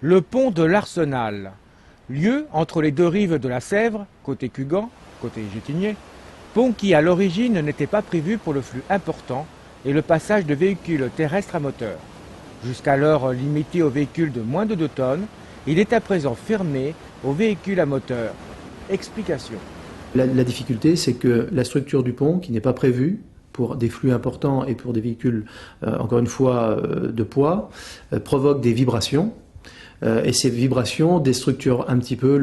le pont de l'Arsenal, lieu entre les deux rives de la Sèvre, côté Cugan, côté Gétigné, pont qui à l'origine n'était pas prévu pour le flux important et le passage de véhicules terrestres à moteur. Jusqu'alors limité aux véhicules de moins de 2 tonnes, il est à présent fermé aux véhicules à moteur. Explication. La difficulté, c'est que la structure du pont, qui n'est pas prévue pour des flux importants et pour des véhicules, encore une fois, de poids, provoque des vibrations. Et ces vibrations déstructurent un petit peu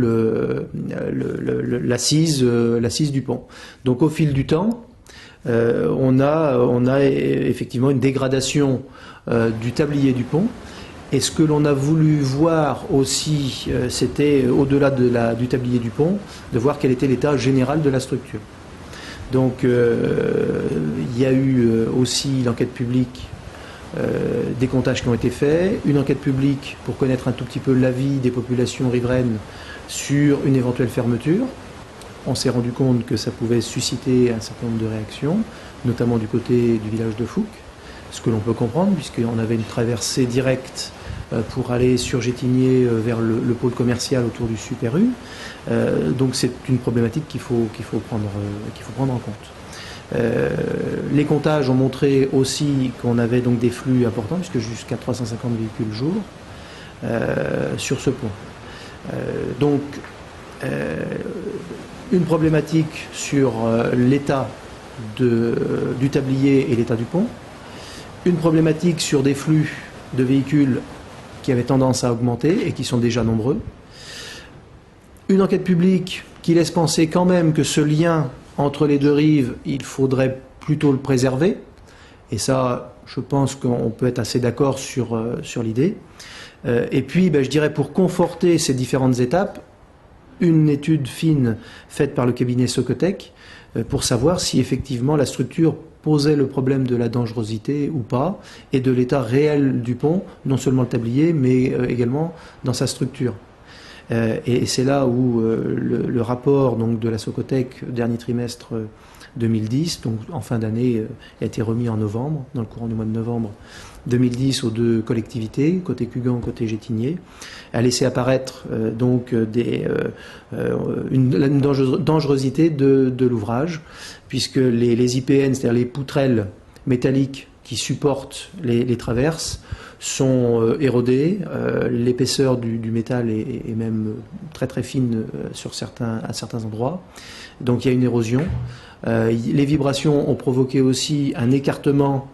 l'assise du pont. Donc au fil du temps, on a effectivement une dégradation du tablier du pont. Et ce que l'on a voulu voir aussi, c'était au-delà du tablier du pont, de voir quel était l'état général de la structure. Donc il y a eu aussi l'enquête publique, des comptages qui ont été faits, une enquête publique pour connaître un tout petit peu l'avis des populations riveraines sur une éventuelle fermeture. On s'est rendu compte que ça pouvait susciter un certain nombre de réactions, notamment du côté du village de Fouques, ce que l'on peut comprendre puisqu'on avait une traversée directe pour aller sur Gétigné vers le pôle commercial autour du Super U. Donc c'est une problématique qu'il faut prendre en compte. Les comptages ont montré aussi qu'on avait donc des flux importants, puisque jusqu'à 350 véhicules jour sur ce pont. Donc une problématique sur l'état du tablier et l'état du pont, une problématique sur des flux de véhicules qui avaient tendance à augmenter et qui sont déjà nombreux, une enquête publique qui laisse penser quand même que ce lien entre les deux rives, il faudrait plutôt le préserver. Et ça, je pense qu'on peut être assez d'accord sur l'idée. Et puis, je dirais, pour conforter ces différentes étapes, une étude fine faite par le cabinet Socotec pour savoir si effectivement la structure posait le problème de la dangerosité ou pas, et de l'état réel du pont, non seulement le tablier, mais également dans sa structure. Et c'est là où le rapport donc, de la Socotec, dernier trimestre 2010, donc en fin d'année, a été remis en novembre, dans le courant du mois de novembre 2010 aux deux collectivités, côté Cugan, côté Gétigné, a laissé apparaître donc une dangerosité de l'ouvrage, puisque les IPN, c'est-à-dire les poutrelles métalliques qui supportent les traverses, sont érodées, l'épaisseur du métal est même très très fine à certains endroits, donc il y a une érosion. Les vibrations ont provoqué aussi un écartement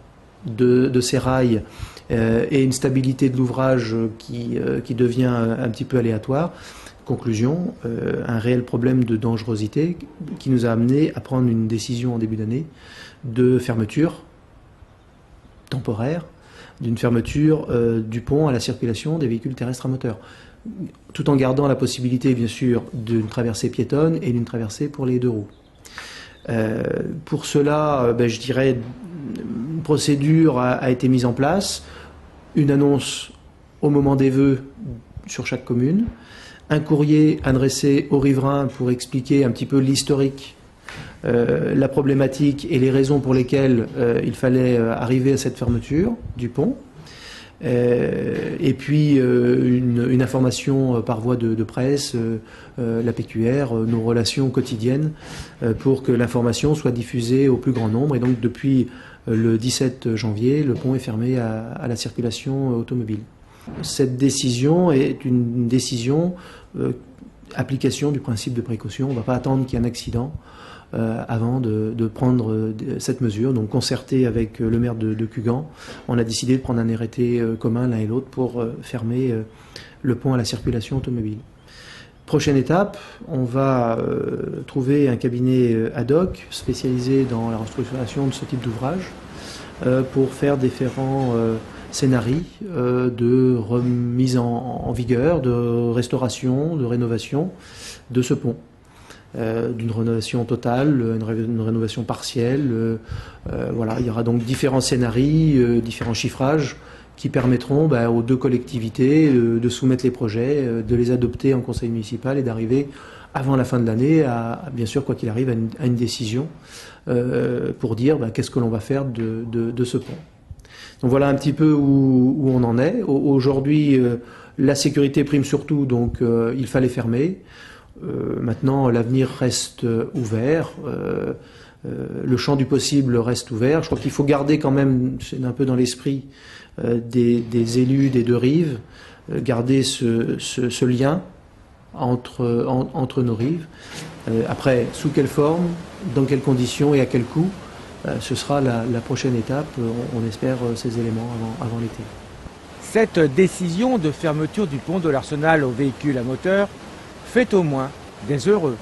de ces rails et une stabilité de l'ouvrage qui devient un petit peu aléatoire. Conclusion, un réel problème de dangerosité qui nous a amené à prendre une décision en début d'année de fermeture temporaire, d'une fermeture du pont à la circulation des véhicules terrestres à moteur, tout en gardant la possibilité bien sûr d'une traversée piétonne et d'une traversée pour les deux roues. Pour cela, je dirais, une procédure a été mise en place, une annonce au moment des vœux sur chaque commune, un courrier adressé aux riverains pour expliquer un petit peu l'historique, la problématique et les raisons pour lesquelles il fallait arriver à cette fermeture du pont. Et puis une information par voie de presse, la PQR, nos relations quotidiennes, pour que l'information soit diffusée au plus grand nombre. Et donc depuis le 17 janvier, le pont est fermé à la circulation automobile. Cette décision est une décision application du principe de précaution. On ne va pas attendre qu'il y ait un accident avant de prendre cette mesure. Donc concerté avec le maire de Cugan, on a décidé de prendre un arrêté commun l'un et l'autre pour fermer le pont à la circulation automobile. Prochaine étape, on va trouver un cabinet ad hoc spécialisé dans la restructuration de ce type d'ouvrage pour faire différents scénarios de remise en vigueur, de restauration, de rénovation de ce pont. D'une rénovation totale, une rénovation partielle. Voilà, il y aura donc différents scénarios, différents chiffrages qui permettront aux deux collectivités de soumettre les projets, de les adopter en conseil municipal et d'arriver avant la fin de l'année à, bien sûr, quoi qu'il arrive, à une décision pour dire qu'est-ce que l'on va faire de ce pont. Donc voilà un petit peu où on en est. Aujourd'hui, La sécurité prime surtout, donc il fallait fermer. Maintenant, l'avenir reste ouvert. Le champ du possible reste ouvert. Je crois qu'il faut garder quand même, c'est un peu dans l'esprit des élus des deux rives, garder ce lien entre nos rives. Après, sous quelle forme, dans quelles conditions et à quel coût, ce sera la prochaine étape. On espère ces éléments avant l'été. Cette décision de fermeture du pont de l'Arsenal aux véhicules à moteur fait au moins des heureux.